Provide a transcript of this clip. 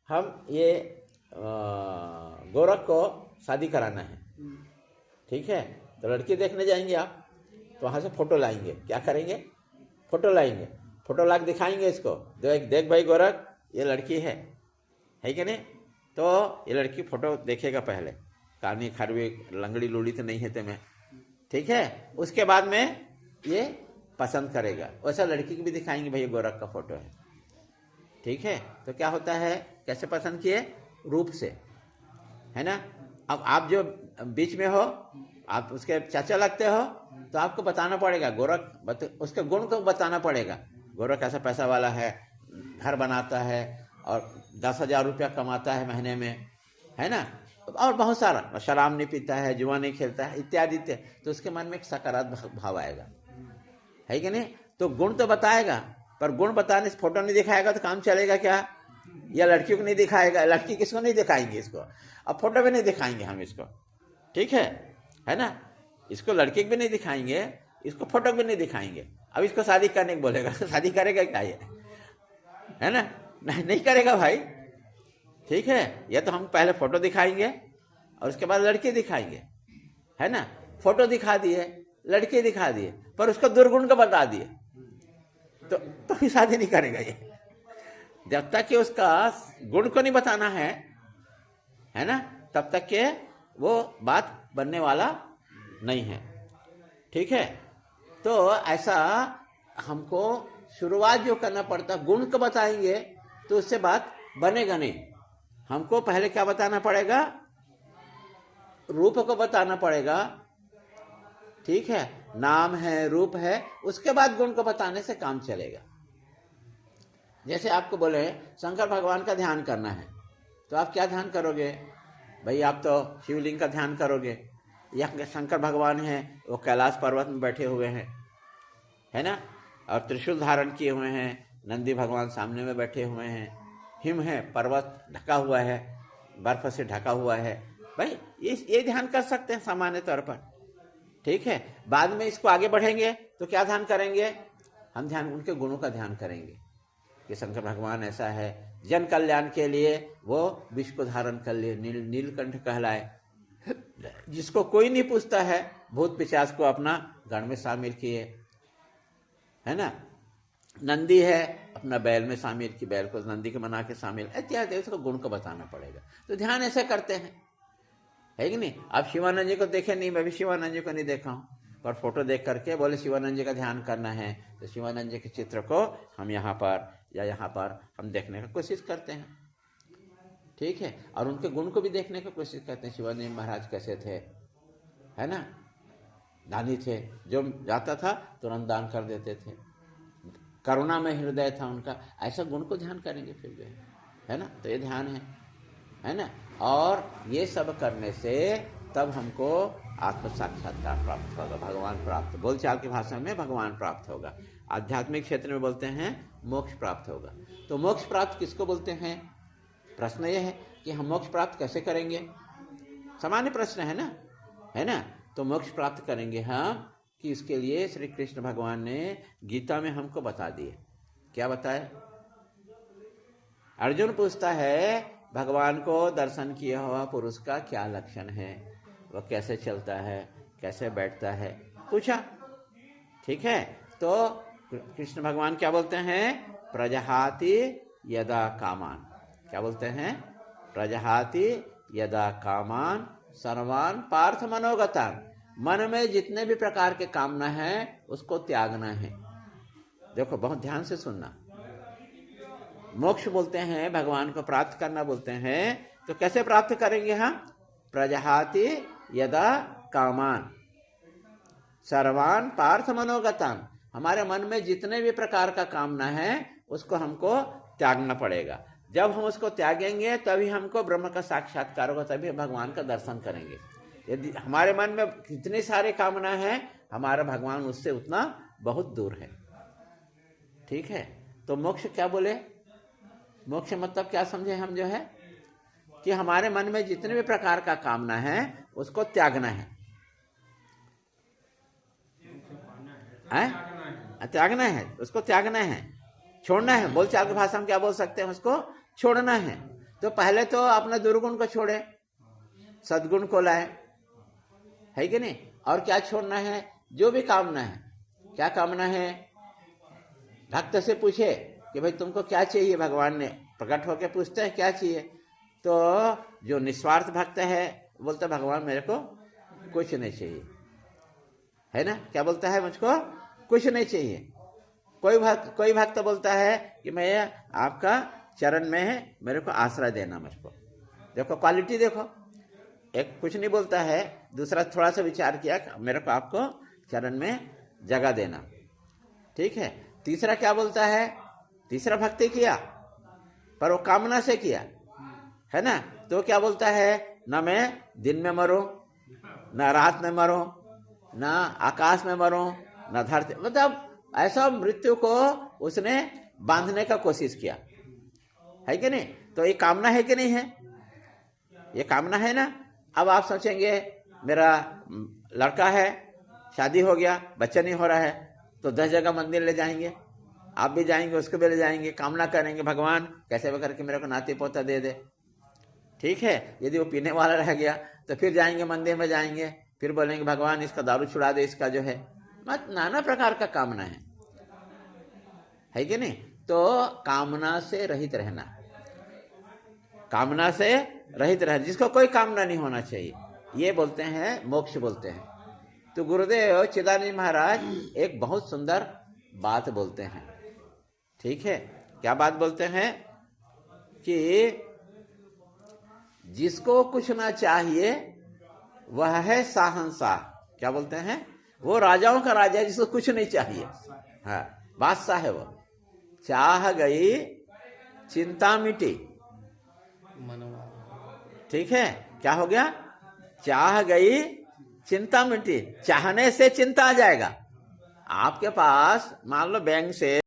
हम ये गोरख को शादी कराना है, ठीक है। तो लड़की देखने जाएंगे आप, तो वहाँ से फ़ोटो लाएंगे। क्या करेंगे? फ़ोटो लाएंगे, फ़ोटो ला के दिखाएंगे इसको, देख भाई गोरख, ये लड़की है कि नहीं। तो ये लड़की फ़ोटो देखेगा पहले, कानी खरवी लंगड़ी लूड़ी तो नहीं है तुम्हें, ठीक है। उसके बाद में ये पसंद करेगा। वैसा लड़की की भी दिखाएंगे, भाई गोरख का फ़ोटो है, ठीक है। तो क्या होता है, कैसे पसंद किए? रूप से, है ना। अब आप जो बीच में हो, आप उसके चाचा लगते हो, तो आपको बताना पड़ेगा गोरख, उसके गुण को बताना पड़ेगा। गोरख ऐसा पैसा वाला है, घर बनाता है और 10,000 रुपया कमाता है महीने में, है ना। और बहुत सारा, शराब नहीं पीता है, जुआ नहीं खेलता है, इत्यादि इत्यादि। तो उसके मन में एक सकारात्मक भाव आएगा, है कि नहीं। तो गुण तो बताएगा, पर गुण बताने से फोटो नहीं दिखाएगा तो काम चलेगा क्या? या लड़की को नहीं दिखाएगा, लड़की किसको नहीं दिखाएंगे इसको, अब फोटो भी नहीं दिखाएंगे हम इसको, ठीक है ना। इसको लड़की को भी नहीं दिखाएंगे, इसको फोटो भी नहीं दिखाएंगे। अब इसको शादी करने को बोलेगा, शादी करेगा क्या ये, है ना। नहीं करेगा भाई, ठीक है। या तो हम पहले फोटो दिखाएंगे और उसके बाद लड़की दिखाएंगे, है ना। फोटो दिखा दिए, लड़की दिखा दिए, पर उसको दुर्गुण को बता दिए, तो फिर शादी नहीं करेगा ये। जब तक कि उसका गुण को नहीं बताना है ना, तब तक के वो बात बनने वाला नहीं है, ठीक है। तो ऐसा हमको शुरुआत जो करना पड़ता, गुण को बताएंगे तो उससे बात बनेगा नहीं। हमको पहले क्या बताना पड़ेगा? रूप को बताना पड़ेगा, ठीक है। नाम है, रूप है, उसके बाद गुण को बताने से काम चलेगा। जैसे आपको बोले शंकर भगवान का ध्यान करना है, तो आप क्या ध्यान करोगे भाई? आप तो शिवलिंग का ध्यान करोगे। यह शंकर भगवान है, वो कैलाश पर्वत में बैठे हुए हैं, है ना, और त्रिशूल धारण किए हुए हैं। नंदी भगवान सामने में बैठे हुए हैं, हिम है, पर्वत ढका हुआ है, बर्फ से ढका हुआ है। भाई ये ध्यान कर सकते हैं सामान्य तौर पर, ठीक है। बाद में इसको आगे बढ़ेंगे तो क्या ध्यान करेंगे? हम ध्यान उनके गुणों का ध्यान करेंगे कि शंकर भगवान ऐसा है, जन कल्याण के लिए वो विष को धारण कर लिए, नीलकंठ कहलाए, जिसको कोई नहीं पूछता है, भूत पिशाच को अपना गण में शामिल किए, है ना। नंदी है, अपना बैल में शामिल की, बैल को नंदी के बना के शामिल, इत्यादि। उसको गुण को बताना पड़ेगा। तो ध्यान ऐसे करते हैं, है कि नहीं। आप शिवानंद जी को देखे नहीं, मैं भी शिवानंद जी को नहीं देखा हूँ, पर फोटो देख करके बोले शिवानंद जी का ध्यान करना है, तो शिवानंद जी के चित्र को हम यहाँ पर या यहाँ पर हम देखने का कोशिश करते हैं, ठीक है। और उनके गुण को भी देखने की कोशिश करते हैं। शिवानंद महाराज कैसे थे, है ना, दानी थे, जो जाता था तुरंत दान कर देते थे, करुणा में हृदय था उनका। ऐसा गुण को ध्यान करेंगे फिर भी, है ना। तो ये ध्यान है ना। और ये सब करने से तब हमको आत्म साक्षात्कार प्राप्त होगा, भगवान प्राप्त, बोलचाल की भाषा में भगवान प्राप्त होगा। आध्यात्मिक क्षेत्र में बोलते हैं मोक्ष प्राप्त होगा। तो मोक्ष प्राप्त किसको बोलते हैं? प्रश्न ये है कि हम मोक्ष प्राप्त कैसे करेंगे? सामान्य प्रश्न है ना। तो मोक्ष प्राप्त करेंगे हम कि इसके लिए श्री कृष्ण भगवान ने गीता में हमको बता दिए। क्या बताए? अर्जुन पूछता है भगवान को दर्शन किया हुआ पुरुष का क्या लक्षण है, वह कैसे चलता है, कैसे बैठता है, पूछा, ठीक है। तो कृष्ण भगवान क्या बोलते हैं? प्रजहाति यदा कामान। क्या बोलते हैं? प्रजहाति यदा कामान सर्वान पार्थ मनोगतान। मन में जितने भी प्रकार के कामना है उसको त्यागना है। देखो बहुत ध्यान से सुनना। मोक्ष बोलते हैं, भगवान को प्राप्त करना बोलते हैं, तो कैसे प्राप्त करेंगे हम? प्रजहाति यदा कामान सर्वान पार्थ मनोगतान। हमारे मन में जितने भी प्रकार का कामना है उसको हमको त्यागना पड़ेगा। जब हम उसको त्यागेंगे तभी हमको ब्रह्म का साक्षात्कार होगा, तभी भगवान का दर्शन करेंगे। यदि हमारे मन में कितनी सारी कामना है, हमारा भगवान उससे उतना बहुत दूर है, ठीक है। तो मोक्ष क्या बोले? मोक्ष मतलब क्या समझे हम? जो है कि हमारे मन में जितने भी प्रकार का कामना है उसको त्यागना है, त्यागना है, उसको त्यागना है, छोड़ना है। बोलचाल की भाषा में क्या बोल सकते हैं? उसको छोड़ना है। तो पहले तो अपना दुर्गुण को छोड़े, सद्गुण को लाए, है कि नहीं। और क्या छोड़ना है, जो भी कामना है, क्या कामना है, भक्त से पूछे कि भाई तुमको क्या चाहिए, भगवान ने प्रकट होकर पूछते हैं क्या चाहिए, तो जो निस्वार्थ भक्त है बोलता भगवान मेरे को कुछ नहीं चाहिए, है ना, क्या बोलता है, मुझको कुछ नहीं चाहिए। कोई भक्त बोलता है कि मैं आपका चरण में है, मेरे को आश्रय देना मुझको। देखो क्वालिटी देखो, एक कुछ नहीं बोलता है, दूसरा थोड़ा सा विचार किया मेरे को आपको चरण में जगह देना, ठीक है। तीसरा क्या बोलता है, तीसरा भक्ति किया पर वो कामना से किया, है ना, तो क्या बोलता है, न मैं दिन में मरूं, न रात में मरूं, न आकाश में मरूं, न धरती, मतलब ऐसा मृत्यु को उसने बांधने का कोशिश किया, है कि नहीं। तो ये कामना है कि नहीं है, ये कामना है ना। अब आप सोचेंगे मेरा लड़का है, शादी हो गया, बच्चा नहीं हो रहा है, तो 10 जगह मंदिर ले जाएंगे, आप भी जाएंगे, उसको भी ले जाएंगे, कामना करेंगे भगवान कैसे भी करके मेरे को नाती पोता दे दे, ठीक है। यदि वो पीने वाला रह गया तो फिर जाएंगे मंदिर में जाएंगे, फिर बोलेंगे भगवान इसका दारू छुड़ा दे, इसका जो है, मत नाना प्रकार का कामना है कि नहीं। तो कामना से रहित रहना, कामना से रहित रहना, जिसको कोई कामना नहीं होना चाहिए, ये बोलते हैं मोक्ष बोलते हैं। तो गुरुदेव चिदानंद महाराज एक बहुत सुंदर बात बोलते हैं, ठीक है। क्या बात बोलते हैं कि जिसको कुछ ना चाहिए वह है शाहंशाह। क्या बोलते हैं, वो राजाओं का राजा है जिसको कुछ नहीं चाहिए, हाँ, बादशाह है वो। चाह गई चिंता मिटी, ठीक है, क्या हो गया, चाह गई चिंता मिटी, चाहने से चिंता आ जाएगा। आपके पास मान लो बैंक से